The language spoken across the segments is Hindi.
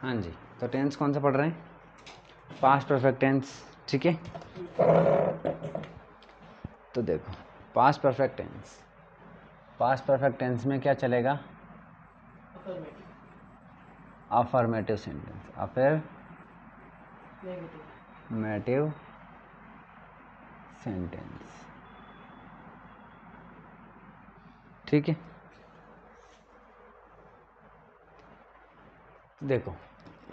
हाँ जी, तो टेंस कौन सा पढ़ रहे हैं? पास्ट परफेक्ट टेंस, ठीक है। तो देखो पास्ट परफेक्ट टेंस में क्या चलेगा? अफर्मेटिव सेंटेंस, अफर्मेटिव सेंटेंस, ठीक है। देखो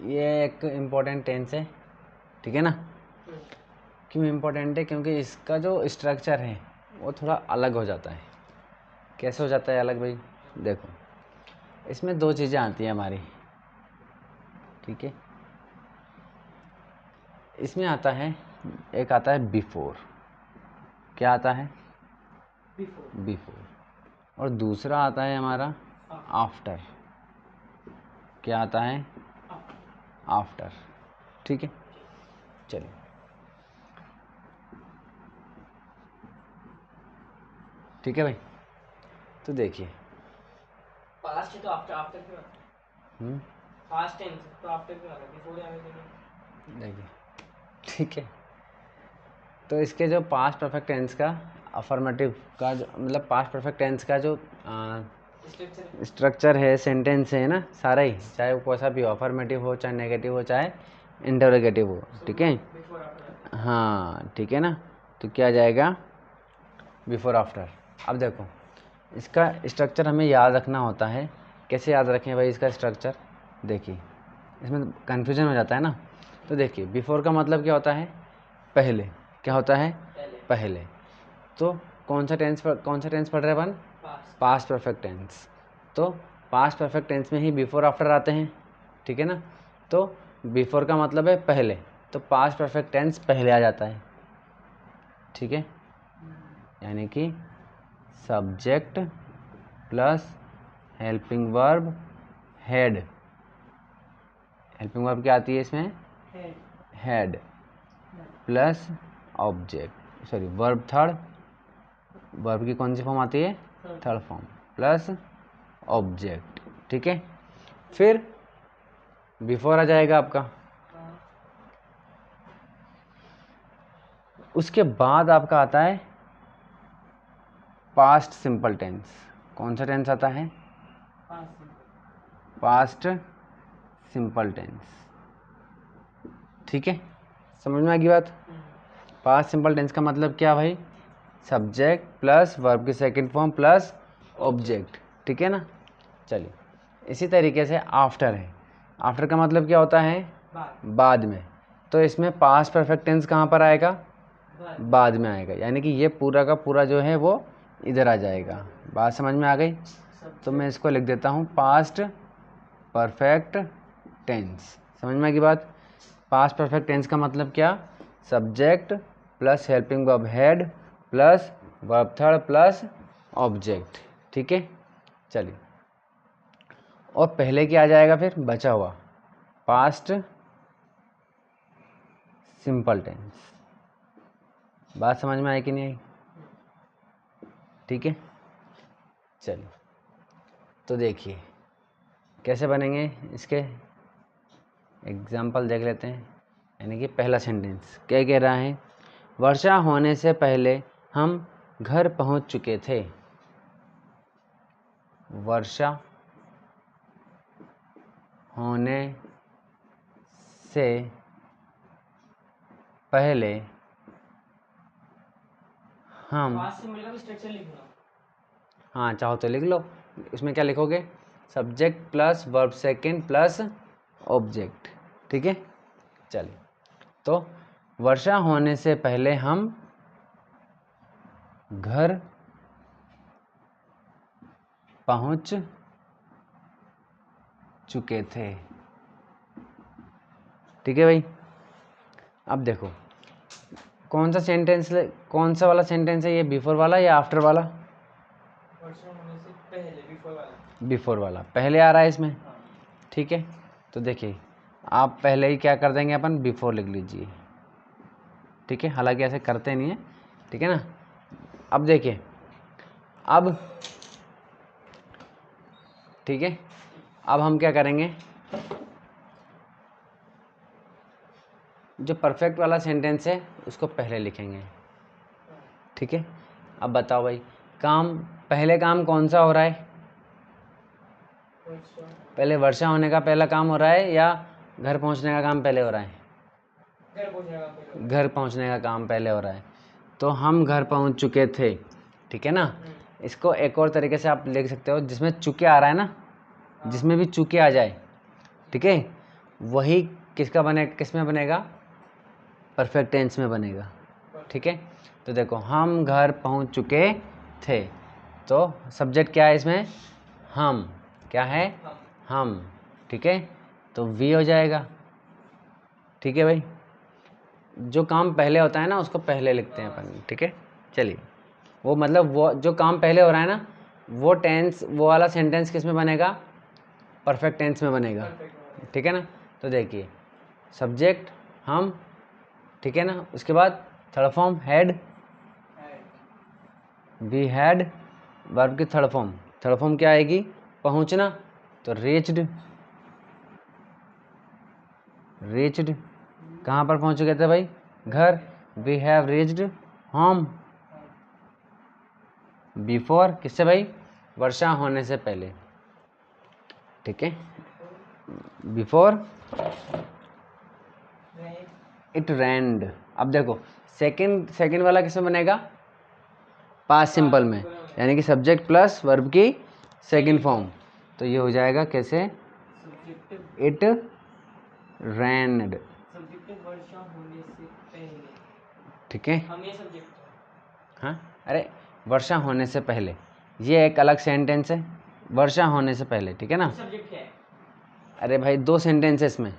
ये एक इम्पोर्टेंट टेंस है, ठीक है ना। क्यों इम्पोर्टेंट है? क्योंकि इसका जो स्ट्रक्चर है वो थोड़ा अलग हो जाता है। कैसे हो जाता है अलग भाई? देखो इसमें दो चीज़ें आती हैं हमारी, ठीक है। इसमें आता है, एक आता है बिफोर। क्या आता है? बिफोर। और दूसरा आता है हमारा आफ्टर। क्या आता है? आफ्टर, ठीक है। चलिए ठीक है भाई। तो देखिए पास्ट है तो आफ्टर क्यों? पास्ट टेंस तो आफ्टर क्यों आ रहा है? बिफोर आने के लिए। देखिए ठीक है। तो इसके जो पास्ट परफेक्ट टेंस का अफर्मेटिव का जो मतलब पास्ट परफेक्ट टेंस का जो स्ट्रक्चर है, सेंटेंस है ना सारा ही, चाहे वो कोई भी हो, अफर्मेटिव हो चाहे नेगेटिव हो चाहे इंटरोगेटिव हो, ठीक है। हाँ ठीक है ना। तो क्या जाएगा? Before after. अब देखो इसका स्ट्रक्चर हमें याद रखना होता है। कैसे याद रखें भाई इसका स्ट्रक्चर? देखिए इसमें कन्फ्यूजन हो जाता है ना। तो देखिए बिफोर का मतलब क्या होता है? पहले। क्या होता है? पहले। तो कौन सा टेंस पढ़ रहे हैं अपन? Past perfect tense. तो पास्ट परफेक्ट टेंस में ही बिफोर आफ्टर आते हैं, ठीक है ना। तो बिफोर का मतलब है पहले, तो पास्ट परफेक्ट टेंस पहले आ जाता है, ठीक है। यानी कि subject plus helping verb head. Helping verb क्या आती है इसमें? Head plus object, sorry verb third. Verb की कौन सी फॉर्म आती है? थर्ड फॉर्म प्लस ऑब्जेक्ट, ठीक है। फिर बिफोर आ जाएगा आपका। उसके बाद आपका आता है पास्ट सिंपल टेंस। कौन सा टेंस आता है? पास्ट सिंपल टेंस, ठीक है। समझ में आ गई बात? पास्ट सिंपल टेंस का मतलब क्या भाई? सब्जेक्ट प्लस वर्ब की सेकंड फॉर्म प्लस ऑब्जेक्ट, ठीक है ना। चलिए इसी तरीके से आफ्टर है। आफ्टर का मतलब क्या होता है? बाद में। तो इसमें पास्ट परफेक्ट टेंस कहाँ पर आएगा? बाद में आएगा। यानी कि ये पूरा का पूरा जो है वो इधर आ जाएगा। बात समझ में आ गई? तो मैं इसको लिख देता हूँ पास्ट परफेक्ट टेंस। समझ में आ गई बात? पास्ट परफेक्ट टेंस का मतलब क्या? Subject plus helping verb head plus verb third plus object, ठीक है। चलिए और पहले क्या आ जाएगा फिर बचा हुआ? Past simple tense. बात समझ में आई कि नहीं आई? ठीक है। चलिए तो देखिए कैसे बनेंगे इसके एग्जाम्पल देख लेते हैं। यानी कि पहला सेंटेंस क्या कह रहा है? वर्षा होने से पहले हम घर पहुंच चुके थे। वर्षा होने से पहले हम, हाँ चाहो तो लिख लो। इसमें क्या लिखोगे? Subject plus verb second plus object, ठीक है। चलिए तो वर्षा होने से पहले हम घर पहुंच चुके थे, ठीक है भाई। अब देखो कौन सा सेंटेंस, कौन सा वाला सेंटेंस है ये? बिफोर वाला या आफ्टर वाला? वर्षा होने से पहले बिफोर वाला। बिफोर वाला पहले आ रहा है इसमें, ठीक है। तो देखिए आप पहले ही क्या कर देंगे अपन? बिफोर लिख लीजिए, ठीक है। हालांकि ऐसे करते नहीं है, ठीक है ना। अब देखिए अब, ठीक है, अब हम क्या करेंगे? जो परफेक्ट वाला सेंटेंस है उसको पहले लिखेंगे, ठीक है। अब बताओ भाई, पहले काम कौन सा हो रहा है? पहले वर्षा होने का पहला काम हो रहा है या घर पहुंचने का काम पहले हो रहा है? घर पहुंचने का काम पहले हो रहा है। तो हम घर पहुंच चुके थे, ठीक है ना। इसको एक और तरीके से आप लिख सकते हो, जिसमें चुके आ रहा है ना, जिसमें भी चुके आ जाए, ठीक है, वही किस में बनेगा? परफेक्ट टेंस में बनेगा, ठीक है। तो देखो, हम घर पहुंच चुके थे, तो सब्जेक्ट क्या है इसमें? हम। क्या है? हम, ठीक है। तो वी हो जाएगा, ठीक है भाई। जो काम पहले होता है ना उसको पहले लिखते हैं अपन, ठीक है। चलिए, वो मतलब वो जो काम पहले हो रहा है ना, वो वाला सेंटेंस किस में बनेगा? परफेक्ट टेंस में बनेगा, ठीक है ना। तो देखिए, सब्जेक्ट हम, ठीक है ना। उसके बाद third form had, we had, verb की थर्ड फॉर्म क्या आएगी? पहुंचना, तो रीच्ड। कहाँ पर पहुंच गए थे भाई? घर। We have reached home before, किससे भाई? वर्षा होने से पहले, ठीक है। Before it rained. अब देखो, सेकंड वाला किसमें बनेगा? पास्ट सिंपल में, यानी कि सब्जेक्ट प्लस वर्ब की सेकंड फॉर्म। तो ये हो जाएगा कैसे? इट रेन्ड, ठीक है। हाँ, अरे वर्षा होने से पहले, ये एक अलग सेंटेंस है, वर्षा होने से पहले, ठीक है ना। अरे भाई, 2 सेंटेंस है इसमें।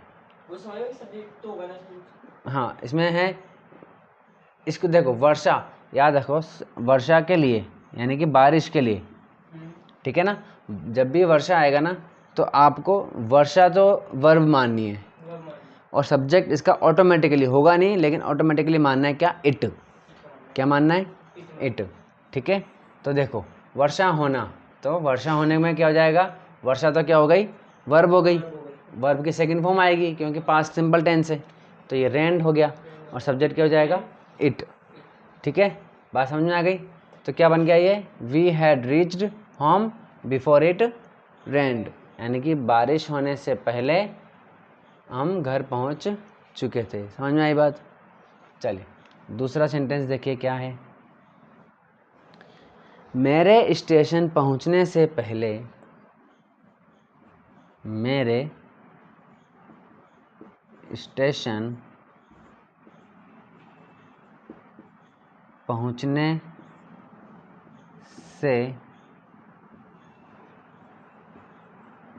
हाँ, इसमें है, इसको देखो, वर्षा याद रखो, वर्षा के लिए यानी कि बारिश के लिए, ठीक है ना। जब भी वर्षा आएगा ना, तो आपको वर्षा तो वर्ब माननी है, और सब्जेक्ट इसका ऑटोमेटिकली होगा नहीं, लेकिन ऑटोमेटिकली मानना है क्या? इट। क्या मानना है? इट, ठीक है। तो देखो, वर्षा होना, तो वर्षा होने में क्या हो जाएगा? वर्षा तो क्या हो गई? वर्ब हो गई। वर्ब की सेकंड फॉर्म आएगी क्योंकि पास्ट सिंपल टेंस है, तो ये रेन्ड हो गया, और सब्जेक्ट क्या हो जाएगा? इट, ठीक है। बात समझ में आ गई? तो क्या बन गया ये? We had reached home before it rained, यानी कि बारिश होने से पहले हम घर पहुंच चुके थे। समझ में आई बात? चलिए, दूसरा सेंटेंस देखिए क्या है। मेरे स्टेशन पहुंचने से पहले, मेरे स्टेशन पहुंचने से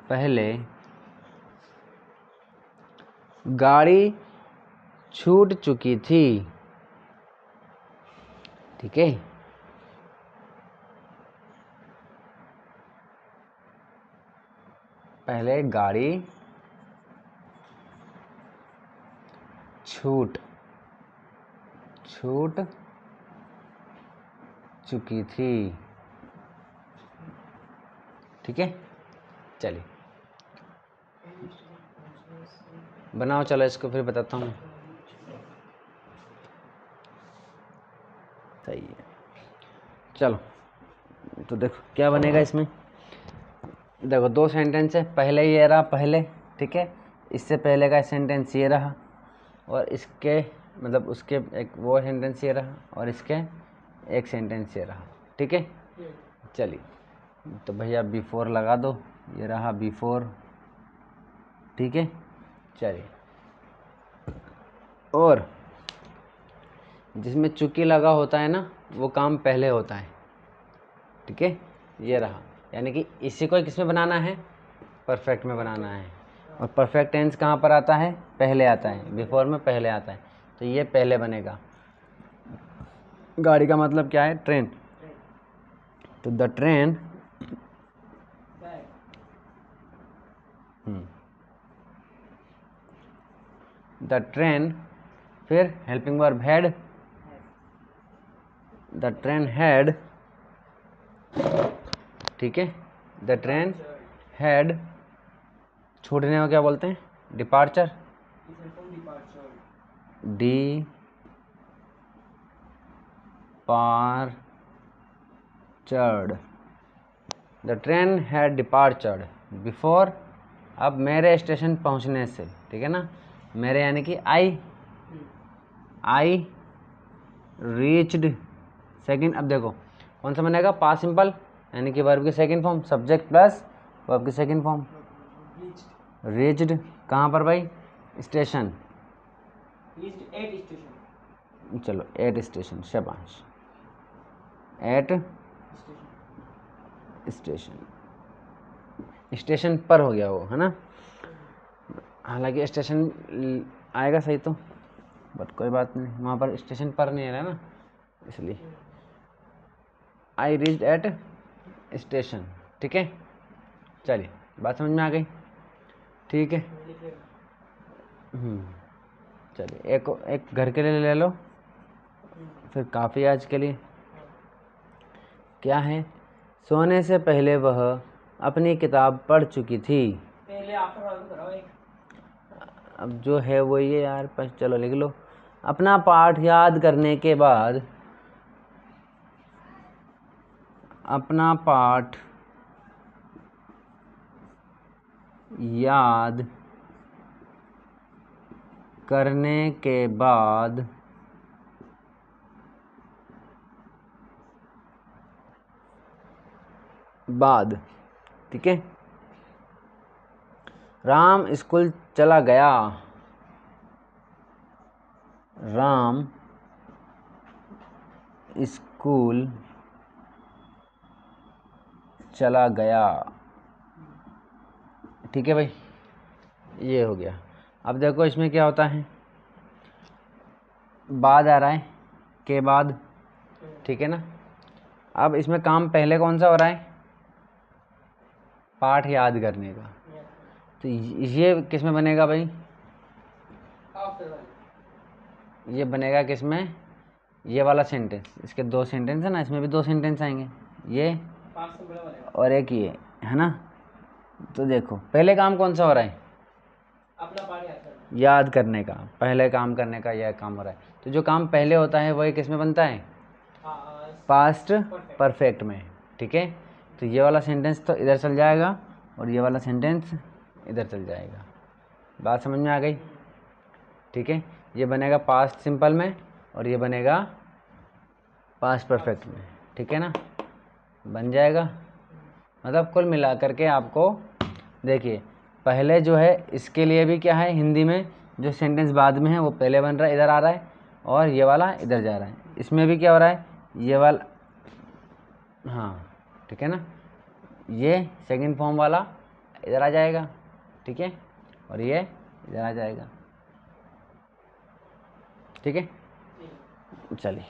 पहले गाड़ी छूट चुकी थी, ठीक है। पहले गाड़ी छूट चुकी थी, ठीक है। चलिए बनाओ, चलो इसको फिर बताता हूँ। सही है, चलो। तो देखो क्या बनेगा इसमें। देखो, 2 सेंटेंस है, पहले ये रहा पहले, ठीक है। इससे पहले का सेंटेंस ये रहा, और इसके मतलब उसके एक वो सेंटेंस ये रहा, और इसके एक सेंटेंस ये रहा, ठीक है। चलिए, तो भैया बिफोर लगा दो, ये रहा बिफोर, ठीक है। चलिए, और जिसमें चूंकि लगा होता है ना, वो काम पहले होता है, ठीक है। ये रहा, यानी कि इसी को किस में बनाना है? परफेक्ट में बनाना है। और परफेक्ट टेंस कहाँ पर आता है? पहले आता है, बिफोर में पहले आता है, तो ये पहले बनेगा। गाड़ी का मतलब क्या है? ट्रेन। तो द ट्रेन फिर helping verb had, the train had, ठीक है। द ट्रेन हैड, छूटने को क्या बोलते हैं? Departure, departured, the train had departured before, अब मेरे स्टेशन पहुंचने से, ठीक है ना, मेरे यानी कि आई रीच्ड सेकंड। अब देखो कौन सा बनेगा, पास्ट सिंपल यानी कि वर्ब की second form, subject plus verb की सेकंड फॉर्म, रीच्ड कहाँ पर भाई, स्टेशन, चलो एट स्टेशन, शाबाश, एट स्टेशन, स्टेशन पर हो गया वो, है ना, हालांकि स्टेशन आएगा सही तो, बट कोई बात नहीं, वहाँ पर स्टेशन पर नहीं आ रहा ना, इसलिए आई रीच्ड एट स्टेशन, ठीक है। चलिए बात समझ में आ गई, ठीक है। चलिए एक घर के लिए ले लो, फिर काफ़ी आज के लिए। क्या है, सोने से पहले वह अपनी किताब पढ़ चुकी थी। पहले आफ्टर वाला तो कराओ एक। अब जो है वो ये यार, पर चलो लिख लो, अपना पाठ याद करने के बाद, अपना पाठ याद करने के बाद ठीक है, राम स्कूल चला गया, राम स्कूल चला गया, ठीक है भाई, ये हो गया। अब देखो इसमें क्या होता है, बाद आ रहा है के बाद, ठीक है ना। अब इसमें काम पहले कौन सा हो रहा है, पाठ याद करने का, तो ये किस में बनेगा भाई, ये बनेगा किस में, ये वाला सेंटेंस, इसके दो सेंटेंस है ना, इसमें भी दो सेंटेंस आएंगे, ये और एक ये, है ना। तो देखो पहले काम कौन सा हो रहा है, अपना पाठ याद करने का, पहले काम करने का यह काम हो रहा है, तो जो काम पहले होता है वही किस में बनता है, पास्ट परफेक्ट में, ठीक है। तो ये वाला सेंटेंस तो इधर चल जाएगा और ये वाला सेंटेंस इधर चल जाएगा, बात समझ में आ गई, ठीक है। ये बनेगा पास्ट सिंपल में और ये बनेगा पास्ट परफेक्ट में, ठीक है ना, बन जाएगा। मतलब कुल मिला करके आपको देखिए, पहले जो है इसके लिए भी क्या है, हिंदी में जो सेंटेंस बाद में है वो पहले बन रहा है, इधर आ रहा है, और ये वाला इधर जा रहा है, इसमें भी क्या हो रहा है, ये वाला, हाँ ठीक है ना, ये सेकंड फॉर्म वाला इधर आ जाएगा, ठीक है, और ये इधर आ जाएगा, ठीक है। चलिए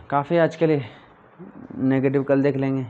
काफ़ी आज के लिए, नेगेटिव कल देख लेंगे।